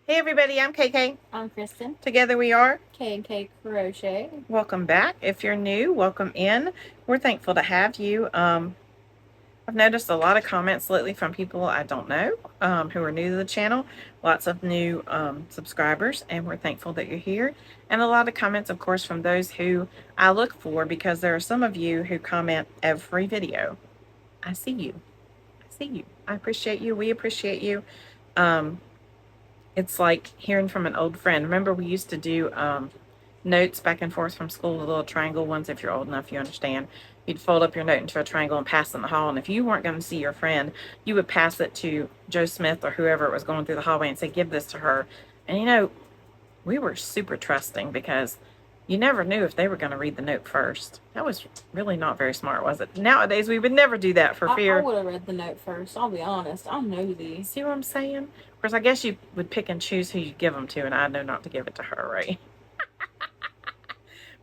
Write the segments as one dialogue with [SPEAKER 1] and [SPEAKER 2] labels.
[SPEAKER 1] Hey everybody, I'm KK.
[SPEAKER 2] I'm Kristen.
[SPEAKER 1] Together we are
[SPEAKER 2] K&K Crochet.
[SPEAKER 1] Welcome back. If you're new, welcome in. We're thankful to have you. I've noticed a lot of comments lately from people I don't know who are new to the channel. Lots of new subscribers, and we're thankful that you're here. And a lot of comments, of course, from those who I look for, because there are some of you who comment every video. I see you. I see you. I appreciate you. We appreciate you. Um, it's like hearing from an old friend. Remember, we used to do notes back and forth from school, the little triangle ones. If you're old enough, you understand. You'd fold up your note into a triangle and pass it in the hall. And if you weren't going to see your friend, you would pass it to Joe Smith or whoever was going through the hallway and say, give this to her. And we were super trusting because you never knew if they were going to read the note first. That was really not very smart, was it? Nowadays, we would never do that for fear.
[SPEAKER 2] I would have read the note first. I'll be honest. I'm nosy.
[SPEAKER 1] See what I'm saying? Of course, I guess you would pick and choose who you give them to, and I know not to give it to her, right?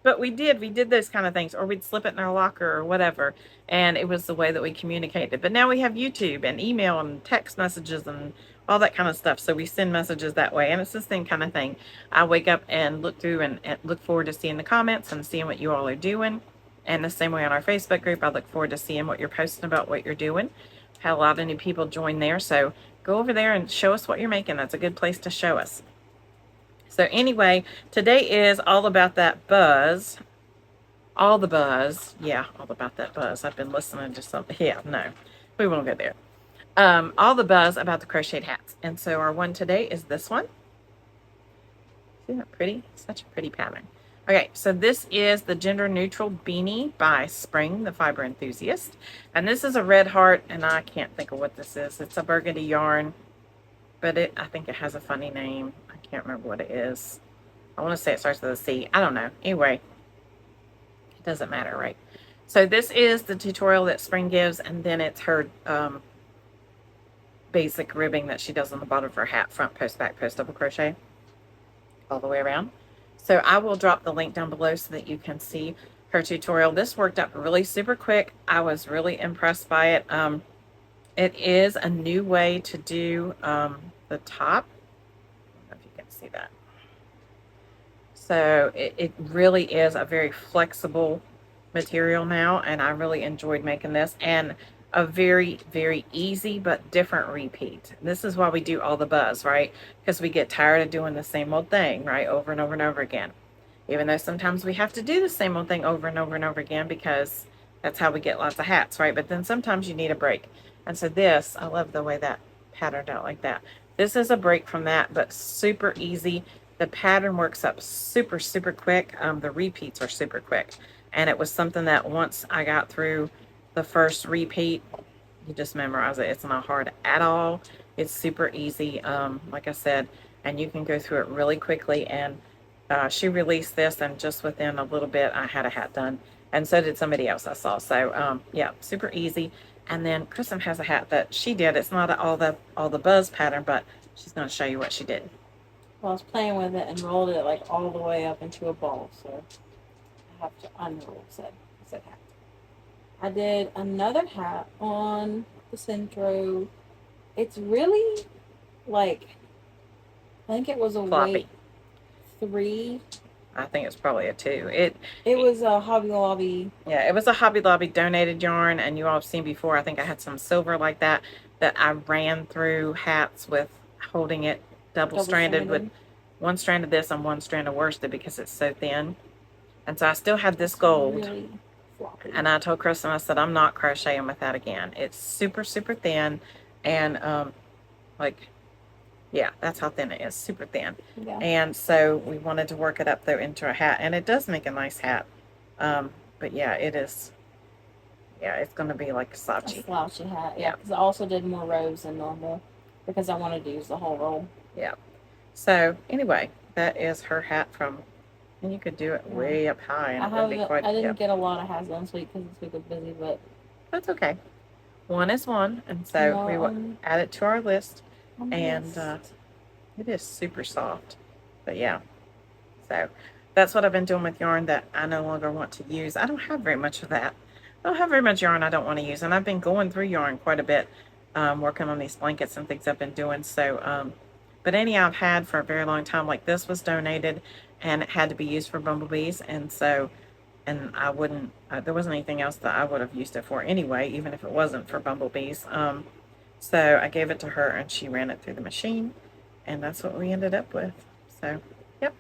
[SPEAKER 1] But we did those kind of things, or we'd slip it in our locker or whatever, and it was the way that we communicated. But now we have YouTube and email and text messages and all that kind of stuff, so we send messages that way, and it's the same kind of thing. I wake up and look through and look forward to seeing the comments and seeing what you all are doing, and the same way on our Facebook group, I look forward to seeing what you're posting about what you're doing. Had a lot of new people join there, so go over there and show us what you're making. That's a good place to show us. So anyway, today is all about that buzz. All the buzz. Yeah, all about that buzz. I've been listening to something. Yeah, no, we won't go there. All the buzz about the crocheted hats. And so our one today is this one. Isn't that pretty? Such a pretty pattern. Okay, so this is the Gender Neutral Beanie by Spring, the Fiber Enthusiast. And this is a red heart, and I can't think of what this is. It's a burgundy yarn, but I think it has a funny name. I can't remember what it is. I want to say it starts with a C. I don't know. Anyway, it doesn't matter, right? So this is the tutorial that Spring gives, and then it's her basic ribbing that she does on the bottom of her hat, front post, back post, double crochet, all the way around. So I will drop the link down below so that you can see her tutorial. This worked out really super quick. I was really impressed by it. It is a new way to do the top. I don't know if you can see that. So it really is a very flexible material now, and I really enjoyed making this, and a very, very easy but different repeat. This is why we do all the buzz, right? Because we get tired of doing the same old thing, right? Over and over and over again. Even though sometimes we have to do the same old thing over and over and over again because that's how we get lots of hats, right? But then sometimes you need a break. And so this, I love the way that patterned out like that. This is a break from that, but super easy. The pattern works up super, super quick. The repeats are super quick. And it was something that once I got through the first repeat, you just memorize it. It's not hard at all. It's super easy, like I said, and you can go through it really quickly. And she released this, and just within a little bit, I had a hat done. And so did somebody else I saw. So yeah, super easy. And then Kristen has a hat that she did. It's not all the buzz pattern, but she's going to show you what she did.
[SPEAKER 2] Well, I was playing with it and rolled it like all the way up into a ball, so I have to unroll said hat. I did another hat on the Centro. It's really like, I think it was a
[SPEAKER 1] Floppy.
[SPEAKER 2] weight 3.
[SPEAKER 1] I think it's probably a 2.
[SPEAKER 2] It was a Hobby Lobby.
[SPEAKER 1] Yeah, it was a Hobby Lobby donated yarn, and you all have seen before. I think I had some silver like that I ran through hats with holding it double stranded with one strand of this and one strand of worsted because it's so thin. And so I still had this gold.
[SPEAKER 2] Really floppy.
[SPEAKER 1] And I told Kristen, I said, I'm not crocheting with that again. It's super, super thin, and like, yeah, that's how thin it is, super thin.
[SPEAKER 2] Yeah.
[SPEAKER 1] And so we wanted to work it up though into a hat, and it does make a nice hat. But yeah, it is. Yeah, it's going to be like slouchy.
[SPEAKER 2] A slouchy hat, yeah. Because I also did more rows than normal because I wanted to use the whole roll.
[SPEAKER 1] Yeah. So anyway, that is her hat from, and you could do it way up high, and it would be quite.
[SPEAKER 2] I didn't get a lot of hats done this week because this week was busy, but
[SPEAKER 1] that's okay. One is one, and so we will add it to our list. And it is super soft. But yeah, so that's what I've been doing with yarn that I no longer want to use. I don't have very much of that. I don't have very much yarn I don't want to use, and I've been going through yarn quite a bit, working on these blankets and things I've been doing. So But any I've had for a very long time, like this was donated and it had to be used for bumblebees. And so, and I wouldn't, there wasn't anything else that I would have used it for anyway, even if it wasn't for bumblebees. So I gave it to her and she ran it through the machine. And that's what we ended up with. So, yep.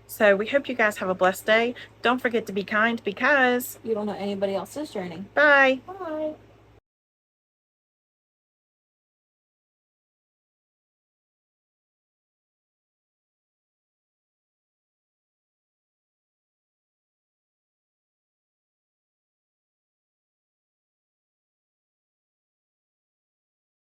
[SPEAKER 1] So we hope you guys have a blessed day. Don't forget to be kind because
[SPEAKER 2] You don't know anybody else's journey.
[SPEAKER 1] bye.
[SPEAKER 2] Bye.